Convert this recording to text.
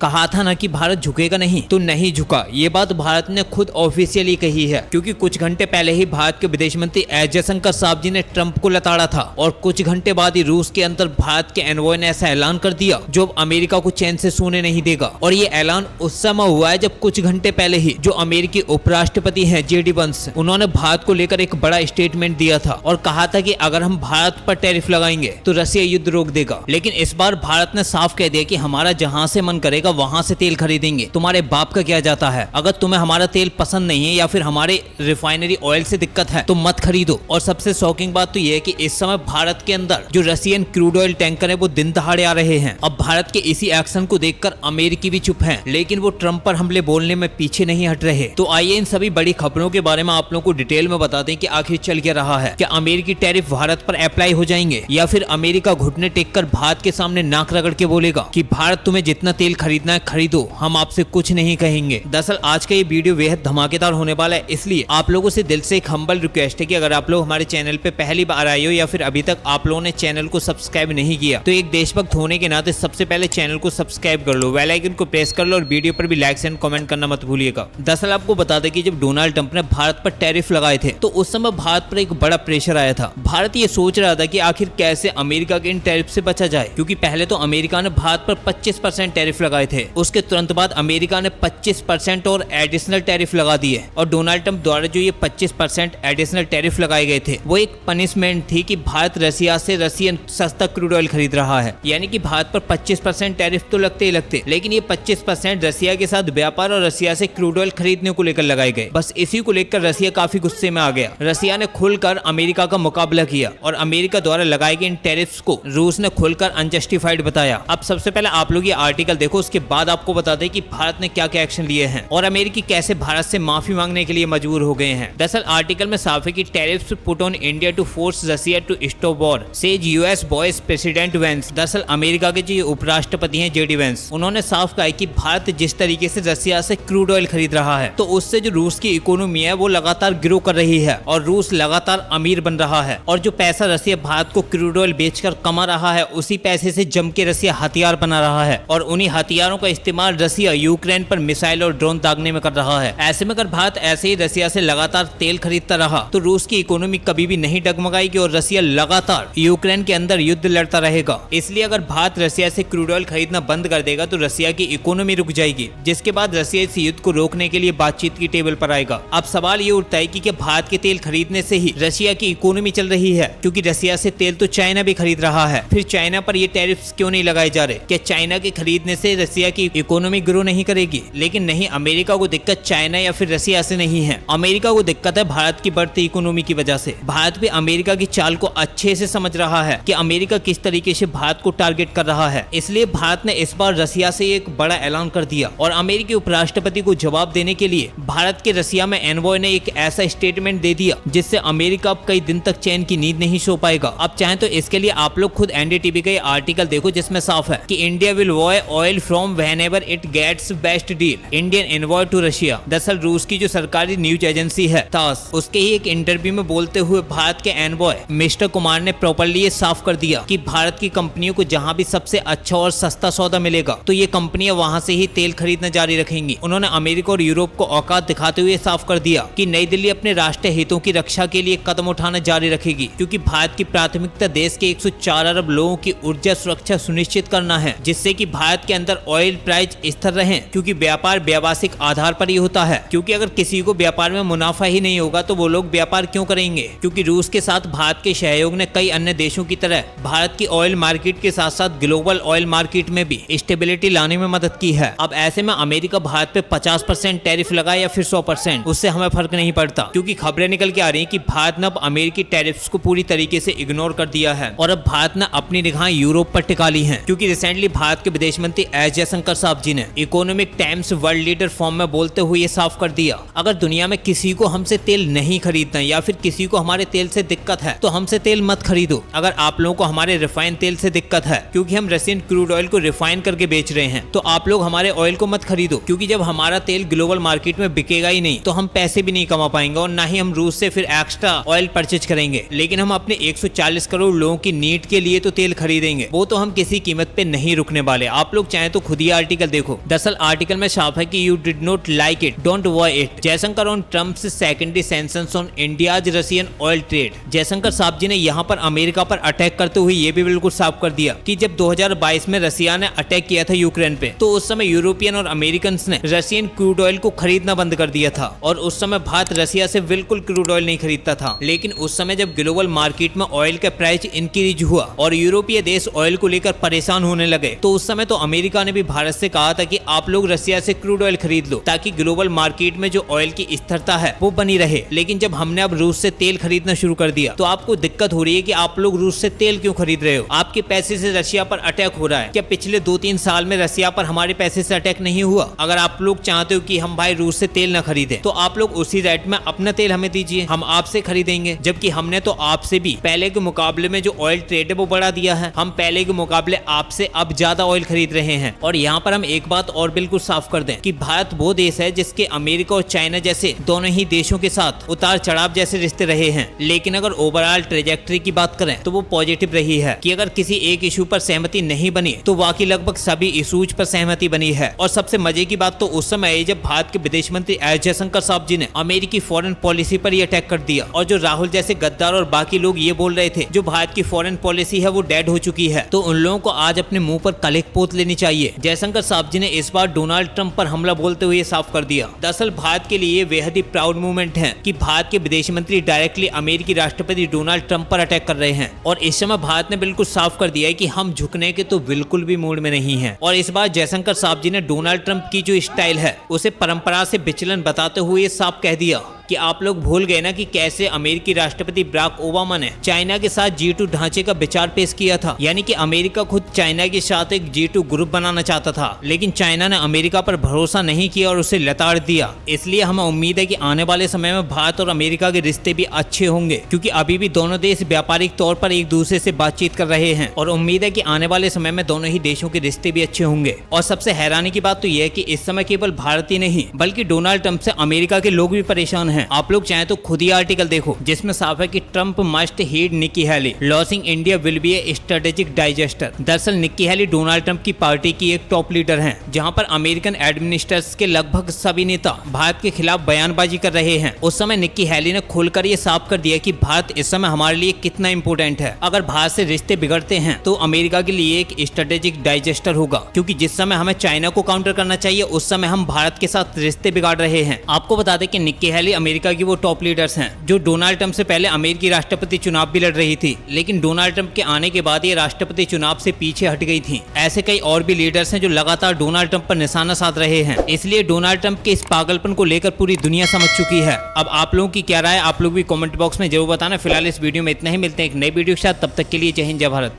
कहा था ना कि भारत झुकेगा नहीं, तो नहीं झुका। ये बात भारत ने खुद ऑफिशियली कही है, क्योंकि कुछ घंटे पहले ही भारत के विदेश मंत्री एस जयशंकर साहब जी ने ट्रंप को लताड़ा था और कुछ घंटे बाद ही रूस के अंदर भारत के एनवॉय ने ऐसा ऐलान कर दिया जो अब अमेरिका को चैन से सोने नहीं देगा। और ये ऐलान उस समय हुआ है जब कुछ घंटे पहले ही जो अमेरिकी उपराष्ट्रपति हैं जेडी वंस, उन्होंने भारत को लेकर एक बड़ा स्टेटमेंट दिया था और कहा था कि अगर हम भारत पर टैरिफ लगाएंगे तो रसिया युद्ध रोक देगा। लेकिन इस बार भारत ने साफ कह दिया कि हमारा जहां से मन करेगा वहां से तेल खरीदेंगे, तुम्हारे बाप का क्या जाता है। अगर तुम्हें हमारा तेल पसंद नहीं है या फिर हमारे रिफाइनरी ऑयल से दिक्कत है तो मत खरीदो। और सबसे शॉकिंग बात तो यह है कि इस समय भारत के अंदर जो रशियन क्रूड ऑयल टैंकर है वो दिन दहाड़े आ रहे हैं। अब भारत के इसी एक्शन को देखकर अमेरिकी भी चुप हैं, लेकिन वो ट्रंप पर हमले बोलने में पीछे नहीं हट रहे। तो आइए इन सभी बड़ी खबरों के बारे में आप लोगों को डिटेल में बता दें कि आखिर चल क्या रहा है। क्या अमेरिकी टैरिफ भारत पर अप्लाई हो जाएंगे या फिर अमेरिका घुटने टेक कर भारत के सामने नाक रगड़ के बोलेगा कि भारत तुम्हें जितना तेल खरीदना है खरीदो, हम आपसे कुछ नहीं कहेंगे। दरअसल आज का ये वीडियो बेहद धमाकेदार होने वाला है, इसलिए आप लोगों से दिल से एक हम्बल रिक्वेस्ट है कि अगर आप लोग हमारे चैनल पे पहली बार आए हो या फिर अभी तक आप लोगों ने चैनल को सब्सक्राइब नहीं किया तो एक देशभक्त होने के नाते सबसे पहले चैनल को सब्सक्राइब कर लो, बेल आइकन को प्रेस कर लो और वीडियो पर भी लाइक एंड कमेंट करना मत भूलिएगा। दरअसल आपको बता दें कि जब डोनाल्ड ट्रंप ने भारत पर टैरिफ लगाए थे तो उस समय भारत पर एक बड़ा प्रेशर आया था। भारत ये सोच रहा था कि आखिर कैसे अमेरिका के इन टैरिफ से बचा जाए, क्योंकि पहले तो अमेरिका ने भारत पर 25% टैरिफ लगाए थे, उसके तुरंत बाद अमेरिका ने 25% और एडिशनल टैरिफ लगा दिए। और डोनाल्ड ट्रंप द्वारा जो ये 25% एडिशनल टैरिफ लगाए गए थे वो एक पनिशमेंट थी कि भारत रसिया से रसियन सस्ता क्रूड ऑयल खरीद रहा है। यानी कि भारत पर 25% टैरिफ तो लगते ही लगते, लेकिन ये 25% रसिया के साथ व्यापार और रसिया से क्रूड ऑयल खरीदने को लेकर लगाए गए। बस इसी को लेकर रसिया काफी गुस्से में आ गया। रसिया ने खुलकर अमेरिका का मुकाबला किया और अमेरिका द्वारा लगाए गए इन टैरिफ्स को रूस ने खुलकर अनजस्टिफाइड बताया। अब सबसे पहले आप लोग ये आर्टिकल देखो, उसके बाद आपको बता दें कि भारत ने क्या क्या एक्शन लिए हैं और अमेरिकी कैसे भारत से माफी मांगने के लिए मजबूर हो गए हैं। दरअसल आर्टिकल में साफ है कि tariffs put on India to force Russia to stop war, says US vice president Vance. दरअसल अमेरिका के जो उपराष्ट्रपति हैं जेडी वेंस, उन्होंने साफ कहा कि भारत जिस तरीके से रसिया से क्रूड ऑयल खरीद रहा है तो उससे जो रूस की इकोनॉमी है वो लगातार ग्रो कर रही है और रूस लगातार अमीर बन रहा है। और जो पैसा रसिया भारत को क्रूड ऑयल बेचकर कमा रहा है उसी पैसे से जम के रसिया हथियार बना रहा है और उन्हीं हथियारों का इस्तेमाल रसिया यूक्रेन पर मिसाइल और ड्रोन दागने में कर रहा है। ऐसे में अगर भारत ऐसे ही रसिया से लगातार तेल खरीदता रहा तो रूस की इकोनॉमी कभी भी नहीं डगमगाएगी और रसिया लगातार यूक्रेन के अंदर युद्ध लड़ता रहेगा। इसलिए अगर भारत रसिया से क्रूड ऑयल खरीदना बंद कर देगा तो रसिया की इकोनॉमी रुक जाएगी, जिसके बाद रसिया इस युद्ध को रोकने के लिए बातचीत की टेबल पर आएगा। अब सवाल ये उठता है कि क्या भारत के तेल खरीदने से ही रसिया की इकोनॉमी चल रही है, क्योंकि रसिया से तेल तो चाइना भी खरीद रहा है, फिर चाइना पर ये टैरिफ्स क्यों नहीं लगाए जा रहे? क्या चाइना के खरीदने से रसिया की इकोनॉमी ग्रो नहीं करेगी? लेकिन नहीं, अमेरिका को दिक्कत चाइना या फिर रसिया से नहीं है, अमेरिका को दिक्कत है भारत की बढ़ती इकोनॉमी की वजह से। भारत भी अमेरिका की चाल को अच्छे से समझ रहा है कि अमेरिका किस तरीके से भारत को टारगेट कर रहा है, इसलिए भारत ने इस बार रसिया से एक बड़ा ऐलान कर दिया। और अमेरिकी उपराष्ट्रपति को जवाब देने के लिए भारत के रसिया में एनवॉय ने एक ऐसा स्टेटमेंट दे दिया जिससे अमेरिका अब कई दिन तक चैन की नींद नहीं सो पाएगा। अब चाहे तो इसके लिए आप लोग खुद एनडीटीवी का आर्टिकल देखो, जिसमें साफ है कि India will buy oil from whenever it gets best deal, Indian envoy to Russia. दरअसल रूस की जो सरकारी न्यूज एजेंसी है तास, उसके ही एक इंटरव्यू में बोलते हुए भारत के एनवॉय मिस्टर कुमार ने प्रॉपर्ली ये साफ कर दिया कि भारत की कंपनियों को जहां भी सबसे अच्छा और सस्ता सौदा मिलेगा तो ये कंपनियां वहां से ही तेल खरीदना जारी रखेंगी। उन्होंने अमेरिका और यूरोप को औकात दिखाते हुए साफ कर दिया कि नई दिल्ली अपने राष्ट्रीय हितों की रक्षा के लिए कदम उठाना जारी रखेगी, क्योंकि भारत की प्राथमिकता देश के 104 अरब लोगों की ऊर्जा सुरक्षा सुनिश्चित करना है, जिससे कि भारत के अंदर ऑयल प्राइस स्थिर रहे, क्योंकि व्यापार व्यावसायिक आधार पर ही होता है। क्योंकि अगर किसी को व्यापार में मुनाफा ही नहीं होगा तो वो लोग व्यापार क्यों करेंगे? क्योंकि रूस के साथ भारत के सहयोग ने कई अन्य देशों की तरह भारत की ऑयल मार्केट के साथ साथ ग्लोबल ऑयल मार्केट में भी स्टेबिलिटी लाने में मदद की है। अब ऐसे में अमेरिका भारत पे 50% टैरिफ लगाए या फिर 100%, उससे हमें फर्क नहीं पड़ता, क्योंकि खबरें निकल के आ रही हैं कि भारत ने अब अमेरिकी टैरिफ्स को पूरी तरीके से इग्नोर कर दिया है और अब भारत ने अपनी निगाहें यूरोप पर टिका ली हैं। क्योंकि रिसेंटली भारत के विदेश मंत्री एस जयशंकर साहब जी ने economic times world leader form में बोलते हुए ये साफ कर दिया, अगर दुनिया में किसी को हमसे तेल नहीं खरीदना या फिर किसी को हमारे तेल से दिक्कत है तो हमसे तेल मत खरीदो। अगर आप लोगों को हमारे रिफाइंड तेल से दिक्कत है क्योंकि हम रशियन क्रूड ऑयल को रिफाइन करके बेच रहे हैं तो आप लोग हमारे ऑयल को मत खरीदो, क्योंकि जब हमारा तेल ग्लोबल मार्केट में बिकेगा ही नहीं तो हम पैसे भी नहीं कमा पाएंगे और ना ही हम रूस से फिर एक्स्ट्रा ऑयल परचेज करेंगे। लेकिन हम अपने 140 करोड़ लोगों की नीड के लिए तो तेल खरीदेंगे, वो तो हम किसी कीमत पे नहीं रुकने वाले। आप लोग चाहे तो खुद ही आर्टिकल देखो। दरअसल आर्टिकल में साफ है कि you did not like it, don't buy it. Jaishankar on Trump's secondary sanctions on India's Russian oil trade. Jaishankar साहब जी ने यहाँ पर अमेरिका पर अटैक करते हुए ये भी बिल्कुल साफ कर दिया कि जब 2022 में रशिया ने अटैक किया था यूक्रेन पे, तो उस समय यूरोपियन और अमेरिकन ने रशियन क्रूड ऑयल को खरीदना बंद कर दिया था और उस समय भारत रशिया से बिल्कुल क्रूड ऑयल नहीं खरीदता था। लेकिन उस समय जब ग्लोबल मार्केट में ऑयल का प्राइस इंक्रीज हुआ और यूरोपीय देश ऑयल को लेकर परेशान होने लगे, तो उस समय तो अमेरिका ने भी भारत से कहा था कि आप लोग रशिया से क्रूड ऑयल खरीद लो ताकि ग्लोबल मार्केट में जो ऑयल की स्थिरता है वो बनी रहे। लेकिन जब हमने अब रूस से तेल खरीदना शुरू कर दिया तो आपको दिक्कत हो रही है कि आप लोग रूस से तेल क्यों खरीद रहे हो, आपके पैसे से रशिया पर अटैक हो रहा है। क्या पिछले 2-3 साल में रशिया पर हमारे पैसे से अटैक नहीं हुआ? अगर आप लोग चाहते हो कि हम भाई रूस से तेल न खरीदे तो आप लोग उसी रेट में अपना तेल हमें दीजिए, हम आपसे खरीदेंगे। जबकि हमने तो आपसे भी पहले के मुकाबले में जो ऑयल ट्रेड है वो बढ़ा दिया है, हम पहले के मुकाबले आपसे अब ज्यादा ऑयल खरीद रहे हैं। और यहाँ पर हम एक बात और बिल्कुल साफ कर दें कि भारत वो देश है जिसके अमेरिका और चाइना जैसे दोनों ही देशों के साथ उतार चढ़ाव जैसे रिश्ते रहे हैं। लेकिन अगर ओवरऑल ट्रेजेक्टरी की बात करें तो वो पॉजिटिव रही है कि अगर किसी एक इशू पर सहमति नहीं बनी तो बाकी लगभग सभी इशूज पर सहमति बनी है। और सबसे मजे की बात तो उस समय है जब भारत के विदेश मंत्री एस जयशंकर साहब जी ने अमेरिकी फॉरेन पॉलिसी पर ही अटैक कर दिया। और जो राहुल जैसे गद्दार और बाकी लोग ये बोल रहे थे जो भारत की फॉरेन पॉलिसी है वो डेड हो चुकी है, तो उन लोगों को आज अपने मुंह पर कलिक पोत लेनी चाहिए। जयशंकर साहब जी ने इस बार डोनाल्ड ट्रंप पर हमला बोलते हुए साफ कर दिया। दरअसल भारत के लिए बेहद ही प्राउड मूवमेंट है कि भारत के विदेश मंत्री डायरेक्टली अमेरिकी राष्ट्रपति डोनाल्ड ट्रंप पर अटैक कर रहे हैं। और इस समय भारत ने बिल्कुल साफ कर दिया है कि हम झुकने के तो बिल्कुल भी मूड में नहीं है। और इस बार जयशंकर साहब जी ने डोनाल्ड ट्रंप की जो स्टाइल है उसे परंपरा से विचलन बताते हुए साफ कह दिया कि आप लोग भूल गए ना कि कैसे अमेरिकी राष्ट्रपति बराक ओबामा ने चाइना के साथ G2 ढांचे का विचार पेश किया था। यानी कि अमेरिका खुद चाइना के साथ एक G2 ग्रुप बनाना चाहता था, लेकिन चाइना ने अमेरिका पर भरोसा नहीं किया और उसे लताड़ दिया। इसलिए हमें उम्मीद है कि आने वाले समय में भारत और अमेरिका के रिश्ते भी अच्छे होंगे, क्योंकि अभी भी दोनों देश व्यापारिक तौर पर एक दूसरे से बातचीत कर रहे हैं। और उम्मीद है कि आने वाले समय में दोनों ही देशों के रिश्ते भी अच्छे होंगे। और सबसे हैरानी की बात तो यह है कि इस समय केवल भारत ही नहीं बल्कि डोनाल्ड ट्रंप से अमेरिका के लोग भी परेशान हैं। आप लोग चाहे तो खुद ही आर्टिकल देखो जिसमें साफ है कि Trump must heed Nikki Haley, losing India will be a strategic disaster. दरअसल निक्की हेली डोनाल्ड ट्रंप की पार्टी की एक टॉप लीडर हैं, जहां पर अमेरिकन एडमिनिस्ट्रेशन के लगभग सभी नेता भारत के खिलाफ बयानबाजी कर रहे हैं। उस समय निक्की हेली ने खुलकर ये साफ कर दिया कि भारत इस समय हमारे लिए कितना इंपोर्टेंट है। अगर भारत से रिश्ते बिगड़ते हैं तो अमेरिका के लिए एक स्ट्रेटेजिक डाइजेस्टर होगा, क्योंकि जिस समय हमें चाइना को काउंटर करना चाहिए उस समय हम भारत के साथ रिश्ते बिगाड़ रहे हैं। आपको बता दें कि निक्की हेली अमेरिका की वो टॉप लीडर्स हैं जो डोनाल्ड ट्रंप से पहले अमेरिकी राष्ट्रपति चुनाव भी लड़ रही थी, लेकिन डोनाल्ड ट्रंप के आने के बाद ये राष्ट्रपति चुनाव से पीछे हट गई थी। ऐसे कई और भी लीडर्स हैं जो लगातार डोनाल्ड ट्रंप पर निशाना साध रहे हैं। इसलिए डोनाल्ड ट्रंप के इस पागलपन को लेकर पूरी दुनिया समझ चुकी है। अब आप लोगों की क्या राय, आप लोग भी कमेंट बॉक्स में जरूर बताना। फिलहाल इस वीडियो में इतना ही, मिलते हैं एक नई वीडियो के साथ, तब तक के लिए जय हिंद जय भारत।